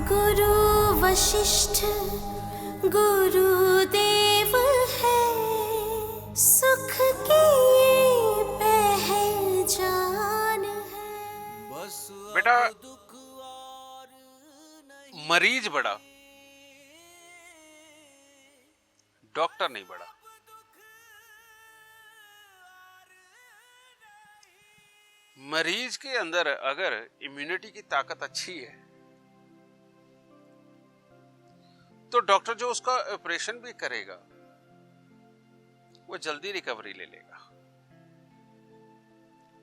गुरु वशिष्ठ गुरुदेव है, सुख की पहचान है। बेटा, मरीज बड़ा, डॉक्टर नहीं बड़ा। मरीज के अंदर अगर इम्यूनिटी की ताकत अच्छी है तो डॉक्टर जो उसका ऑपरेशन भी करेगा वो जल्दी रिकवरी ले लेगा।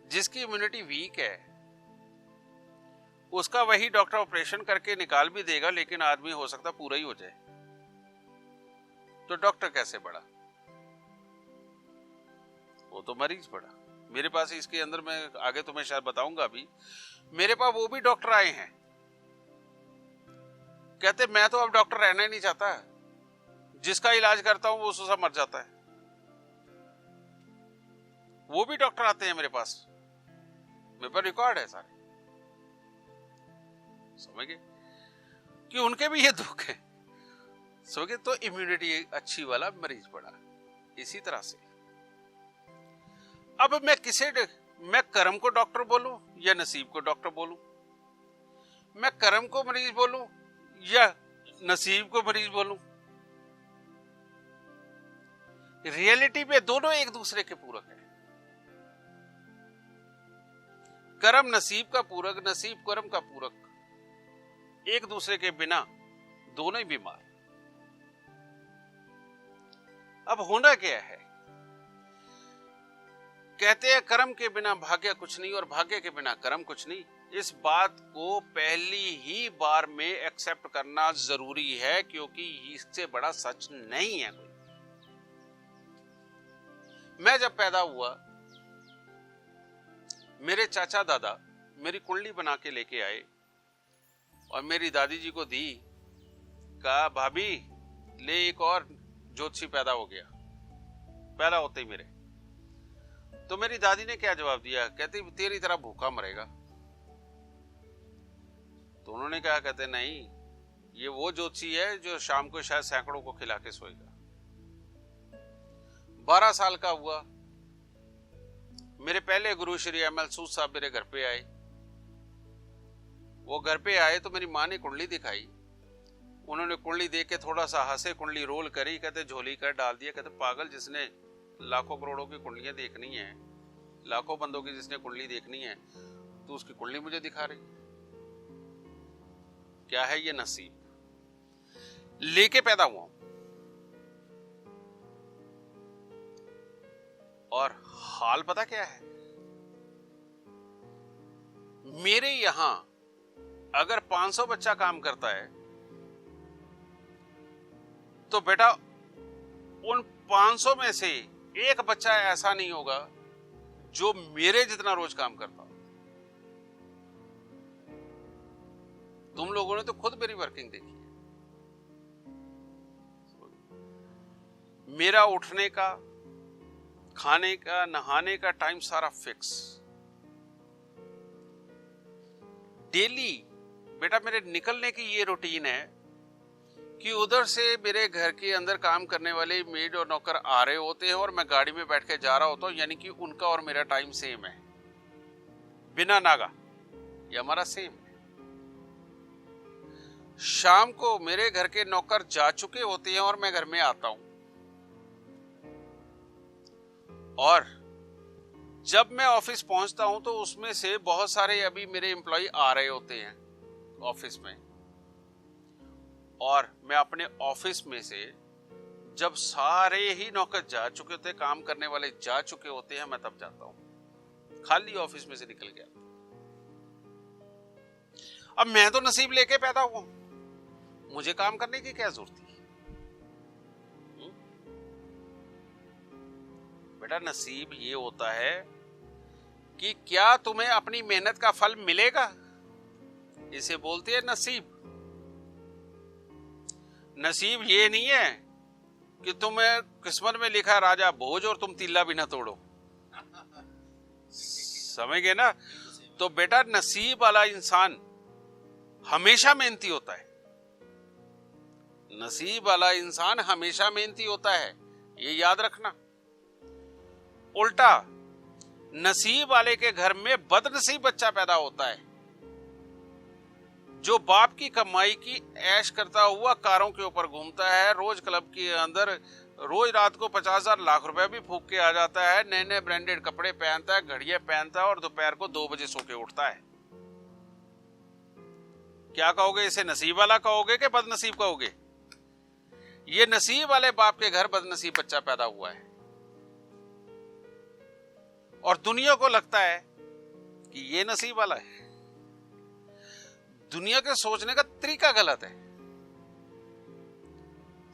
जिसकी इम्यूनिटी वीक है उसका वही डॉक्टर ऑपरेशन करके निकाल भी देगा, लेकिन आदमी हो सकता पूरा ही हो जाए। तो डॉक्टर कैसे बढ़ा? वो तो मरीज बढ़ा। मेरे पास इसके अंदर, मैं आगे तुम्हें शायद बताऊंगा अभी, मेरे पास वो भी डॉक्टर आए हैं, कहते मैं तो अब डॉक्टर रहना ही नहीं चाहता, जिसका इलाज करता हूं वो उससे मर जाता है। वो भी डॉक्टर आते हैं मेरे पास, मेरे पास रिकॉर्ड है सारे। समझ गए कि उनके भी ये दुख है। समझ गए? तो इम्यूनिटी अच्छी वाला मरीज पड़ा। इसी तरह से अब मैं कर्म को डॉक्टर बोलूं या नसीब को डॉक्टर बोलूं? मैं कर्म को मरीज बोलूं या नसीब को मरीज बोलूं? रियलिटी में दोनों एक दूसरे के पूरक है। कर्म नसीब का पूरक, नसीब कर्म का पूरक। एक दूसरे के बिना दोनों ही बीमार। अब होना क्या है? कहते हैं कर्म के बिना भाग्य कुछ नहीं और भाग्य के बिना कर्म कुछ नहीं। इस बात को पहली ही बार में एक्सेप्ट करना जरूरी है, क्योंकि इससे बड़ा सच नहीं है कोई। मैं जब पैदा हुआ, मेरे चाचा दादा मेरी कुंडली बना के लेके आए और मेरी दादी जी को दी। कहा भाभी ले एक और ज्योतिषी पैदा हो गया, पैदा होते ही मेरे। तो मेरी दादी ने क्या जवाब दिया? कहती तेरी तरह भूखा मरेगा। तो उन्होंने कहा, कहते नहीं, ये वो ज्योतिषी है जो शाम को शायद सैकड़ों को खिला के सोएगा। 12 साल का हुआ, मेरे पहले गुरु श्री एम.एल. सूद साहब मेरे घर पे आए। वो घर पे आए तो मेरी माँ ने कुंडली दिखाई। उन्होंने कुंडली देख के थोड़ा सा हंसे, कुंडली रोल करी, कहते झोली कर डाल दिया। कहते पागल, जिसने लाखों करोड़ों की कुंडलियां देखनी है, लाखों बंदों की जिसने कुंडली देखनी है, तो उसकी कुंडली मुझे दिखा रही। क्या है ये? नसीब। लेके पैदा हुआ और हाल पता क्या है? मेरे यहां अगर 500 बच्चा काम करता है तो बेटा उन 500 में से एक बच्चा ऐसा नहीं होगा जो मेरे जितना रोज काम करता हो। तुम लोगों ने तो खुद मेरी वर्किंग देखी है। मेरा उठने का, खाने का, नहाने का टाइम सारा फिक्स। डेली बेटा मेरे निकलने की ये रूटीन है कि उधर से मेरे घर के अंदर काम करने वाले मेड और नौकर आ रहे होते हैं और मैं गाड़ी में बैठ के जा रहा होता हूं, यानी कि उनका और मेरा टाइम सेम है, बिना नागा। ये हमारा सेम है। शाम को मेरे घर के नौकर जा चुके होते हैं और मैं घर में आता हूं, और जब मैं ऑफिस पहुंचता हूं तो उसमें से बहुत सारे अभी मेरे एम्प्लॉय आ रहे होते हैं ऑफिस में, और मैं अपने ऑफिस में से जब सारे ही नौकर जा चुके होते, काम करने वाले जा चुके होते हैं, मैं तब जाता हूं। खाली ऑफिस में से निकल गया। अब मैं तो नसीब लेके पैदा हुआ, मुझे काम करने की क्या जरूरत थी? बेटा नसीब ये होता है कि क्या तुम्हें अपनी मेहनत का फल मिलेगा, इसे बोलते हैं नसीब। नसीब ये नहीं है कि तुम्हें किस्मत में लिखा राजा भोज और तुम तिल्ला भी ना तोड़ो। समझ गए ना? तो बेटा नसीब वाला इंसान हमेशा मेहनती होता है। नसीब वाला इंसान हमेशा मेहनती होता है, ये याद रखना। उल्टा नसीब वाले के घर में बदनसीब बच्चा पैदा होता है, जो बाप की कमाई की ऐश करता हुआ कारों के ऊपर घूमता है, रोज क्लब के अंदर रोज रात को 50,000 लाख रुपए भी फूक के आ जाता है, नए नए ब्रांडेड कपड़े पहनता है, घड़ियां पहनता है और दोपहर को 2 बजे सो के उठता है। क्या कहोगे, इसे नसीब वाला कहोगे कि बदनसीब कहोगे? ये नसीब वाले बाप के घर बदनसीब बच्चा पैदा हुआ है और दुनिया को लगता है कि ये नसीब वाला है। दुनिया के सोचने का तरीका गलत है,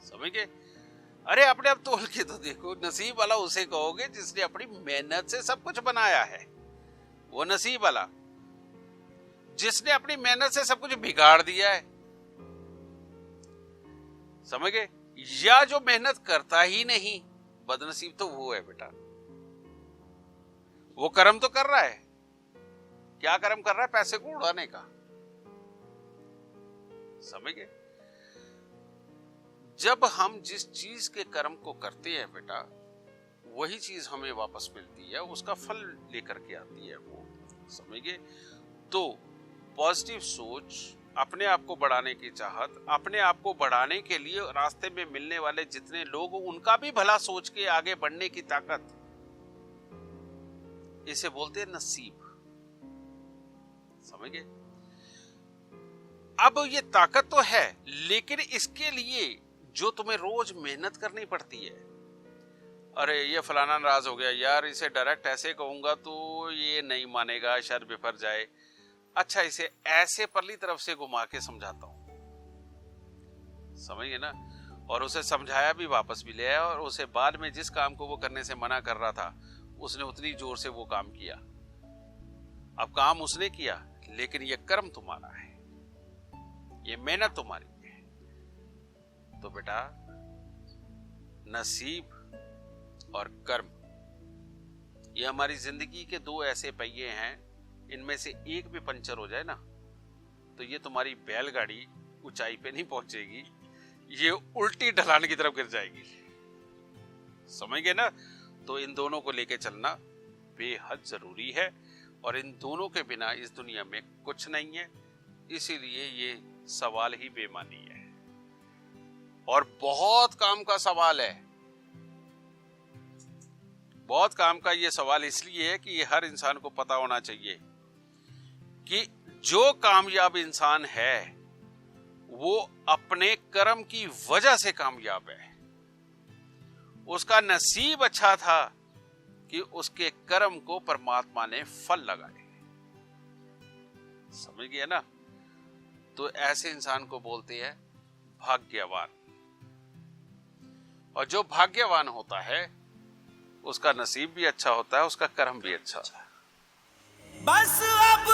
समझ गए? अरे अपने आप तोल के तो देखो, नसीब वाला उसे कहोगे जिसने अपनी मेहनत से सब कुछ बनाया है, वो नसीब वाला। जिसने अपनी मेहनत से सब कुछ बिगाड़ दिया है, समझ गए? या जो मेहनत करता ही नहीं, बदनसीब तो वो है बेटा। वो कर्म तो कर रहा है, क्या कर्म कर रहा है? पैसे को उड़ाने का, समझ गए? जब हम जिस चीज के कर्म को करते हैं बेटा, वही चीज हमें वापस मिलती है, उसका फल लेकर के आती है वो, समझ गए? तो पॉजिटिव सोच, अपने आप को बढ़ाने की चाहत, अपने आप को बढ़ाने के लिए रास्ते में मिलने वाले जितने लोग, उनका भी भला सोच के आगे बढ़ने की ताकत, इसे बोलते हैं नसीब, समझ गए? अब ये ताकत तो है, लेकिन इसके लिए जो तुम्हें रोज मेहनत करनी पड़ती है। अरे ये फलाना नाराज हो गया यार, इसे डायरेक्ट ऐसे कहूंगा तो ये नहीं मानेगा, शायद बिफर जाए। अच्छा, इसे ऐसे परली तरफ से घुमा के समझाता हूं, समझिए ना? और उसे समझाया भी, वापस भी ले आया, और उसे बाद में जिस काम को वो करने से मना कर रहा था, उसने उतनी जोर से वो काम किया। अब काम उसने किया, लेकिन ये कर्म तुम्हारा है, ये मेहनत तुम्हारी है। तो बेटा, नसीब और कर्म, ये हमारी जिंदगी के 2 ऐसे पहिए हैं, इनमें से एक भी पंचर हो जाए ना, तो ये तुम्हारी बैलगाड़ी ऊंचाई पे नहीं पहुंचेगी, ये उल्टी ढलान की तरफ गिर जाएगी, समझ गए ना? तो इन दोनों को लेके चलना बेहद जरूरी है, और इन दोनों के बिना इस दुनिया में कुछ नहीं है। इसीलिए ये सवाल ही बेमानी है, और बहुत काम का सवाल है। बहुत काम का ये सवाल इसलिए है कि ये हर इंसान को पता होना चाहिए कि जो कामयाब इंसान है वो अपने कर्म की वजह से कामयाब है। उसका नसीब अच्छा था कि उसके कर्म को परमात्मा ने फल लगाए, समझ गए ना? तो ऐसे इंसान को बोलते हैं भाग्यवान, और जो भाग्यवान होता है उसका नसीब भी अच्छा होता है, उसका कर्म भी अच्छा है। बस अब